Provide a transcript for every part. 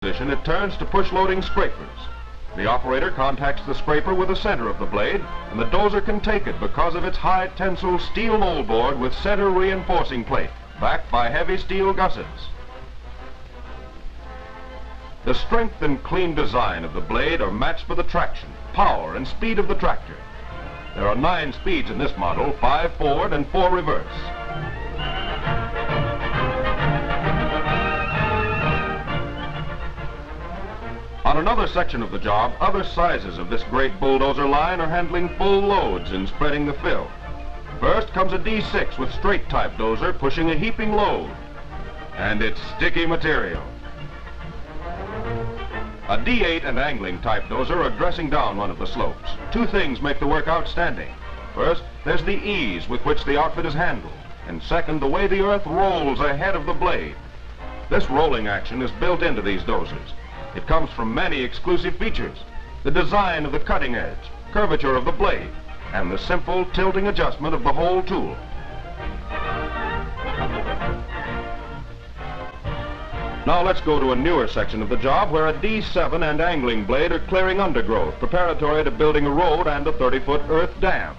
position, it turns to push-loading scrapers. The operator contacts the scraper with the center of the blade, and the dozer can take it because of its high-tensile steel moldboard with center reinforcing plate, backed by heavy steel gussets. The strength and clean design of the blade are matched for the traction, power, and speed of the tractor. There are 9 speeds in this model, 5 forward and 4 reverse. On another section of the job, other sizes of this great bulldozer line are handling full loads and spreading the fill. First comes a D6 with straight type dozer pushing a heaping load. And it's sticky material. A D8 and angling type dozer are dressing down one of the slopes. 2 things make the work outstanding. First, there's the ease with which the outfit is handled. And second, the way the earth rolls ahead of the blade. This rolling action is built into these dozers. It comes from many exclusive features: the design of the cutting edge, curvature of the blade, and the simple tilting adjustment of the whole tool. Now let's go to a newer section of the job where a D7 and angling blade are clearing undergrowth, preparatory to building a road and a 30-foot earth dam.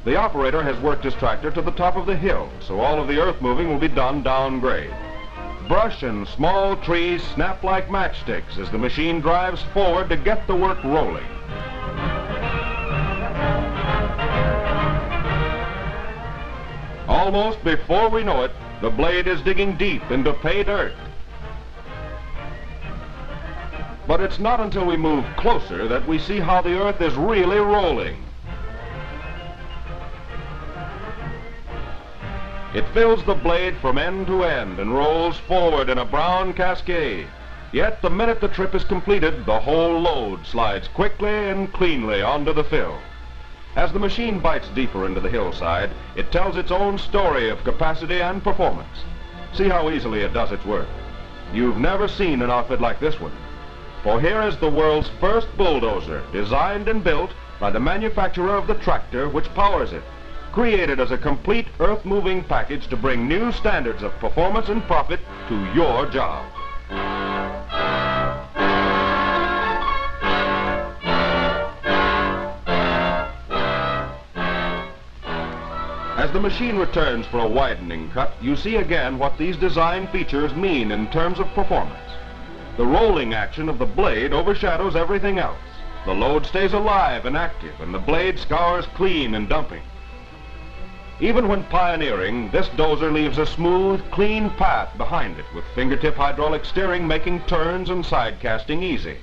The operator has worked his tractor to the top of the hill, so all of the earth moving will be done downgrade. Brush and small trees snap like matchsticks as the machine drives forward to get the work rolling. Almost before we know it, the blade is digging deep into pay dirt. But it's not until we move closer that we see how the earth is really rolling. It fills the blade from end to end and rolls forward in a brown cascade. Yet the minute the trip is completed, the whole load slides quickly and cleanly onto the fill. As the machine bites deeper into the hillside, it tells its own story of capacity and performance. See how easily it does its work. You've never seen an outfit like this one. For here is the world's first bulldozer, designed and built by the manufacturer of the tractor which powers it, created as a complete earth-moving package to bring new standards of performance and profit to your job. As the machine returns for a widening cut, you see again what these design features mean in terms of performance. The rolling action of the blade overshadows everything else. The load stays alive and active, and the blade scours clean and dumping. Even when pioneering, this dozer leaves a smooth, clean path behind it, with fingertip hydraulic steering making turns and side casting easy.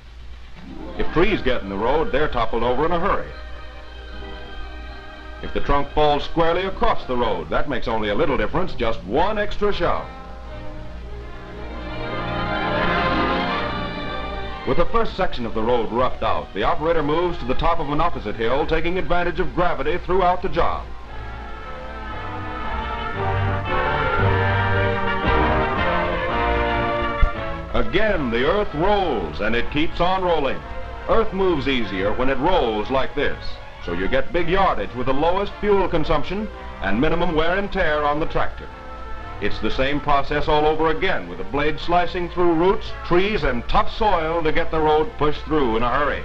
If trees get in the road, they're toppled over in a hurry. If the trunk falls squarely across the road, that makes only a little difference, just one extra shove. With the first section of the road roughed out, the operator moves to the top of an opposite hill, taking advantage of gravity throughout the job. Again, the earth rolls, and it keeps on rolling. Earth moves easier when it rolls like this, so you get big yardage with the lowest fuel consumption and minimum wear and tear on the tractor. It's the same process all over again, with the blade slicing through roots, trees, and tough soil to get the road pushed through in a hurry.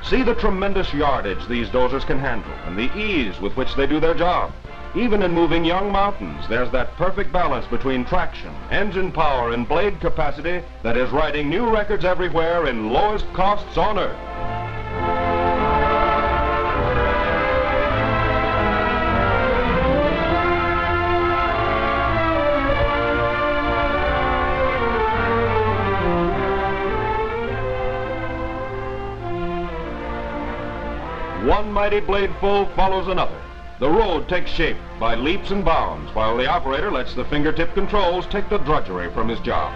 See the tremendous yardage these dozers can handle, and the ease with which they do their job. Even in moving young mountains, there's that perfect balance between traction, engine power, and blade capacity that is writing new records everywhere in lowest costs on earth. One mighty bladeful follows another. The road takes shape by leaps and bounds, while the operator lets the fingertip controls take the drudgery from his job.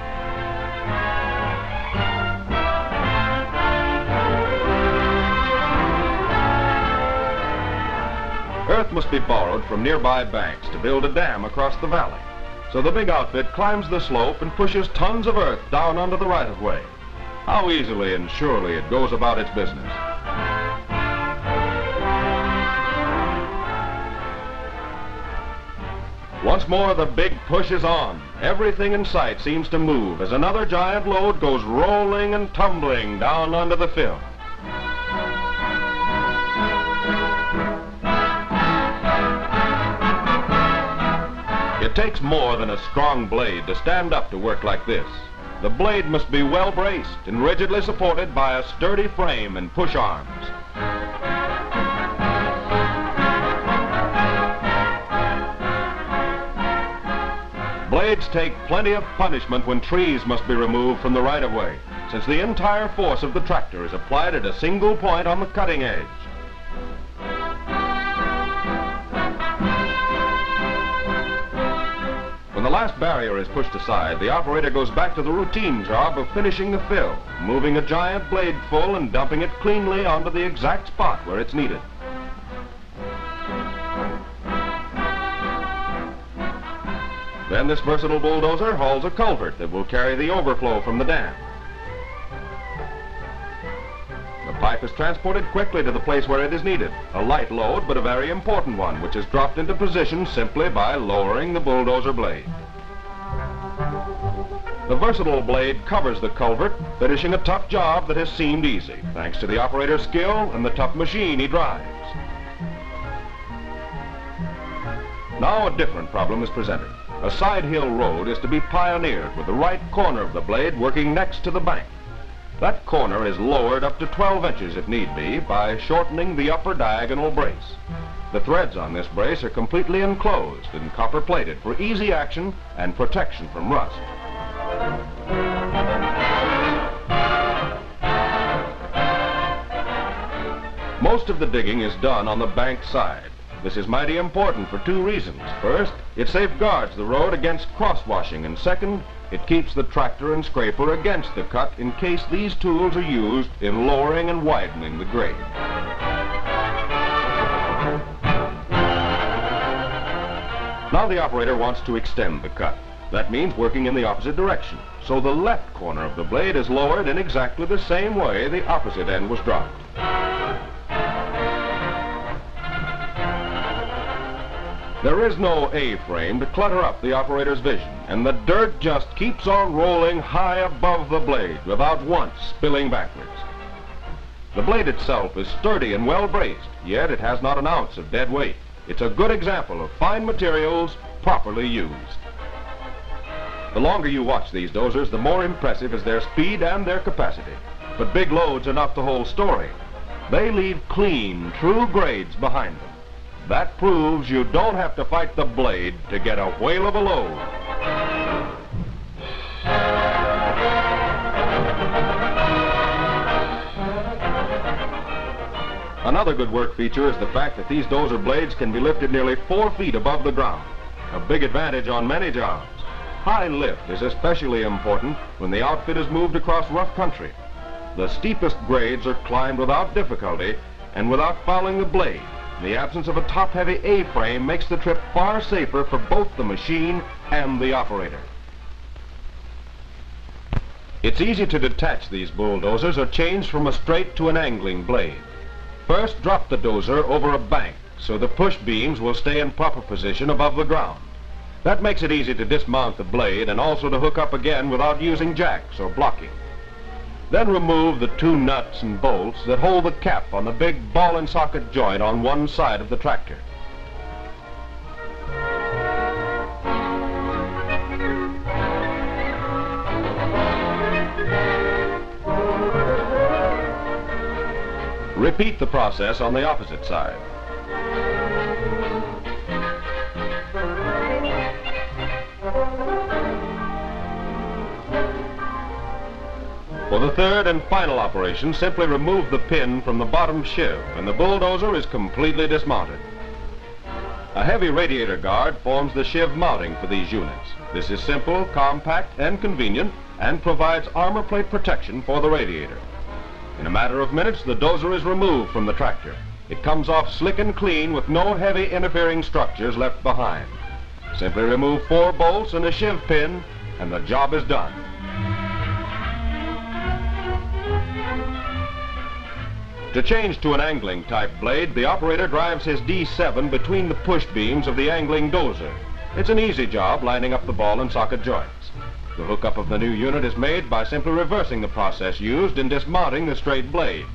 Earth must be borrowed from nearby banks to build a dam across the valley. So the big outfit climbs the slope and pushes tons of earth down onto the right-of-way. How easily and surely it goes about its business. Once more, the big push is on. Everything in sight seems to move as another giant load goes rolling and tumbling down onto the fill. It takes more than a strong blade to stand up to work like this. The blade must be well braced and rigidly supported by a sturdy frame and push arms. Blades take plenty of punishment when trees must be removed from the right-of-way, since the entire force of the tractor is applied at a single point on the cutting edge. When the last barrier is pushed aside, the operator goes back to the routine job of finishing the fill, moving a giant blade full and dumping it cleanly onto the exact spot where it's needed. Then this versatile bulldozer hauls a culvert that will carry the overflow from the dam. The pipe is transported quickly to the place where it is needed, a light load but a very important one, which is dropped into position simply by lowering the bulldozer blade. The versatile blade covers the culvert, finishing a tough job that has seemed easy, thanks to the operator's skill and the tough machine he drives. Now a different problem is presented. A side hill road is to be pioneered with the right corner of the blade working next to the bank. That corner is lowered up to 12 inches if need be by shortening the upper diagonal brace. The threads on this brace are completely enclosed and copper plated for easy action and protection from rust. Most of the digging is done on the bank side. This is mighty important for two reasons. First, it safeguards the road against cross-washing, and second, it keeps the tractor and scraper against the cut in case these tools are used in lowering and widening the grade. Now the operator wants to extend the cut. That means working in the opposite direction. So the left corner of the blade is lowered in exactly the same way the opposite end was dropped. There is no A-frame to clutter up the operator's vision, and the dirt just keeps on rolling high above the blade without once spilling backwards. The blade itself is sturdy and well braced, yet it has not an ounce of dead weight. It's a good example of fine materials properly used. The longer you watch these dozers, the more impressive is their speed and their capacity. But big loads are not the whole story. They leave clean, true grades behind them. That proves you don't have to fight the blade to get a whale of a load. Another good work feature is the fact that these dozer blades can be lifted nearly 4 feet above the ground, a big advantage on many jobs. High lift is especially important when the outfit is moved across rough country. The steepest grades are climbed without difficulty and without fouling the blade. The absence of a top-heavy A-frame makes the trip far safer for both the machine and the operator. It's easy to detach these bulldozers or change from a straight to an angling blade. First, drop the dozer over a bank so the push beams will stay in proper position above the ground. That makes it easy to dismount the blade and also to hook up again without using jacks or blocking. Then remove the 2 nuts and bolts that hold the cap on the big ball and socket joint on one side of the tractor. Repeat the process on the opposite side. For the third and final operation, simply remove the pin from the bottom sheave and the bulldozer is completely dismounted. A heavy radiator guard forms the sheave mounting for these units. This is simple, compact, and convenient and provides armor plate protection for the radiator. In a matter of minutes, the dozer is removed from the tractor. It comes off slick and clean with no heavy interfering structures left behind. Simply remove 4 bolts and a sheave pin and the job is done. To change to an angling type blade, the operator drives his D7 between the push beams of the angling dozer. It's an easy job lining up the ball and socket joints. The hookup of the new unit is made by simply reversing the process used in dismounting the straight blade.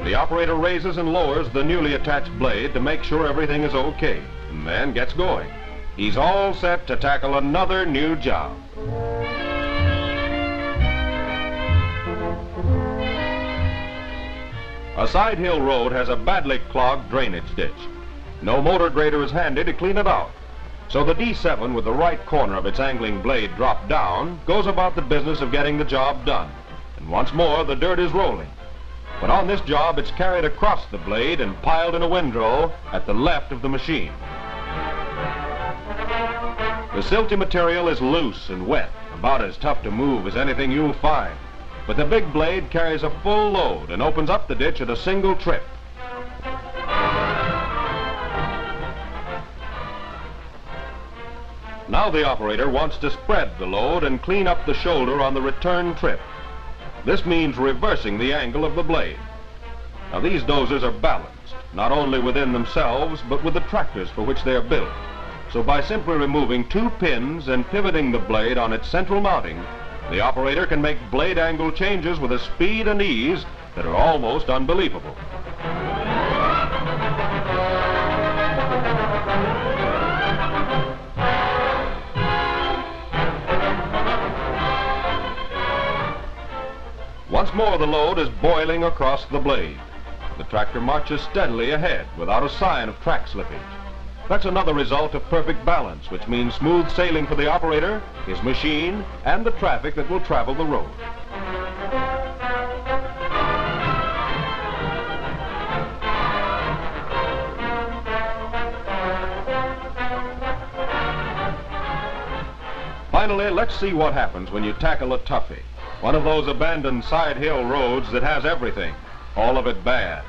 The operator raises and lowers the newly attached blade to make sure everything is okay, and then gets going. He's all set to tackle another new job. A side hill road has a badly clogged drainage ditch. No motor grader is handy to clean it out. So the D7, with the right corner of its angling blade dropped down, goes about the business of getting the job done. And once more, the dirt is rolling. But on this job, it's carried across the blade and piled in a windrow at the left of the machine. The silty material is loose and wet, about as tough to move as anything you'll find. But the big blade carries a full load and opens up the ditch at a single trip. Now the operator wants to spread the load and clean up the shoulder on the return trip. This means reversing the angle of the blade. Now these dozers are balanced, not only within themselves, but with the tractors for which they are built. So by simply removing 2 pins and pivoting the blade on its central mounting, the operator can make blade angle changes with a speed and ease that are almost unbelievable. Once more, the load is boiling across the blade. The tractor marches steadily ahead without a sign of track slippage. That's another result of perfect balance, which means smooth sailing for the operator, his machine, and the traffic that will travel the road. Finally, let's see what happens when you tackle a toughie. One of those abandoned side hill roads that has everything, all of it bad.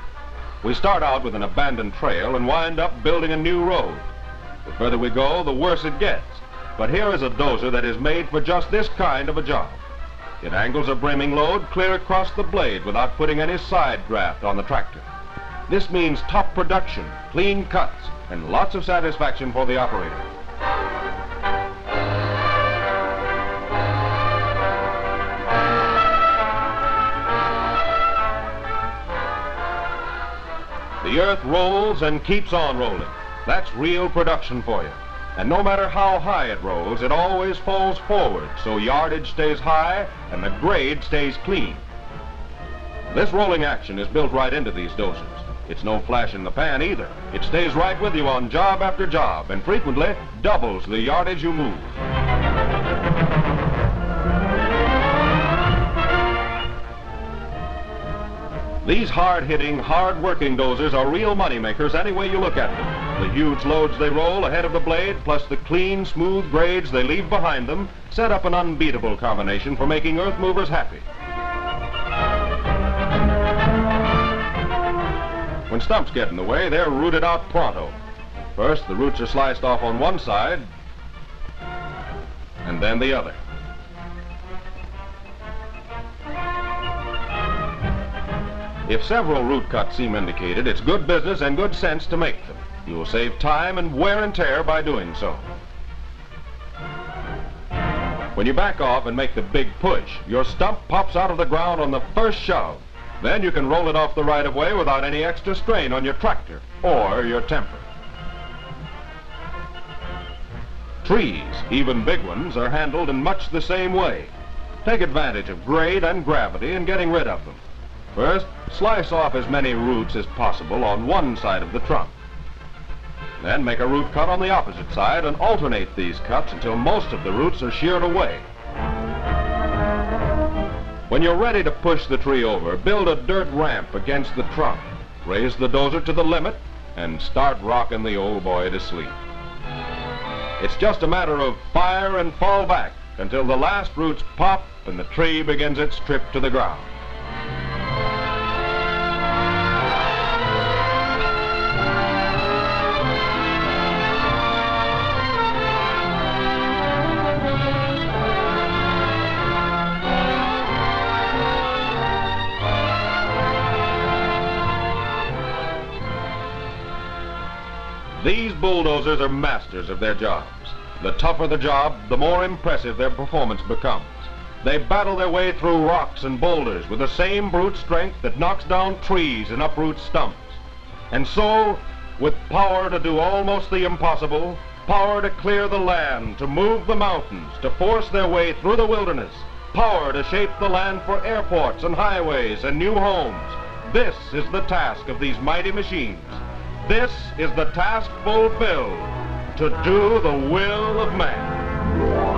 We start out with an abandoned trail and wind up building a new road. The further we go, the worse it gets. But here is a dozer that is made for just this kind of a job. It angles a brimming load clear across the blade without putting any side draft on the tractor. This means top production, clean cuts, and lots of satisfaction for the operator. The earth rolls and keeps on rolling. That's real production for you. And no matter how high it rolls, it always falls forward, so yardage stays high and the grade stays clean. This rolling action is built right into these dozers. It's no flash in the pan either. It stays right with you on job after job and frequently doubles the yardage you move. These hard-hitting, hard-working dozers are real money-makers any way you look at them. The huge loads they roll ahead of the blade, plus the clean, smooth grades they leave behind them, set up an unbeatable combination for making earth movers happy. When stumps get in the way, they're rooted out pronto. First, the roots are sliced off on one side, and then the other. If several root cuts seem indicated, it's good business and good sense to make them. You will save time and wear and tear by doing so. When you back off and make the big push, your stump pops out of the ground on the first shove. Then you can roll it off the right-of-way without any extra strain on your tractor or your temper. Trees, even big ones, are handled in much the same way. Take advantage of grade and gravity in getting rid of them. First, slice off as many roots as possible on one side of the trunk. Then make a root cut on the opposite side and alternate these cuts until most of the roots are sheared away. When you're ready to push the tree over, build a dirt ramp against the trunk. Raise the dozer to the limit and start rocking the old boy to sleep. It's just a matter of fire and fall back until the last roots pop and the tree begins its trip to the ground. These bulldozers are masters of their jobs. The tougher the job, the more impressive their performance becomes. They battle their way through rocks and boulders with the same brute strength that knocks down trees and uproots stumps. And so, with power to do almost the impossible, power to clear the land, to move the mountains, to force their way through the wilderness, power to shape the land for airports and highways and new homes, this is the task of these mighty machines. This is the task fulfilled, to do the will of man.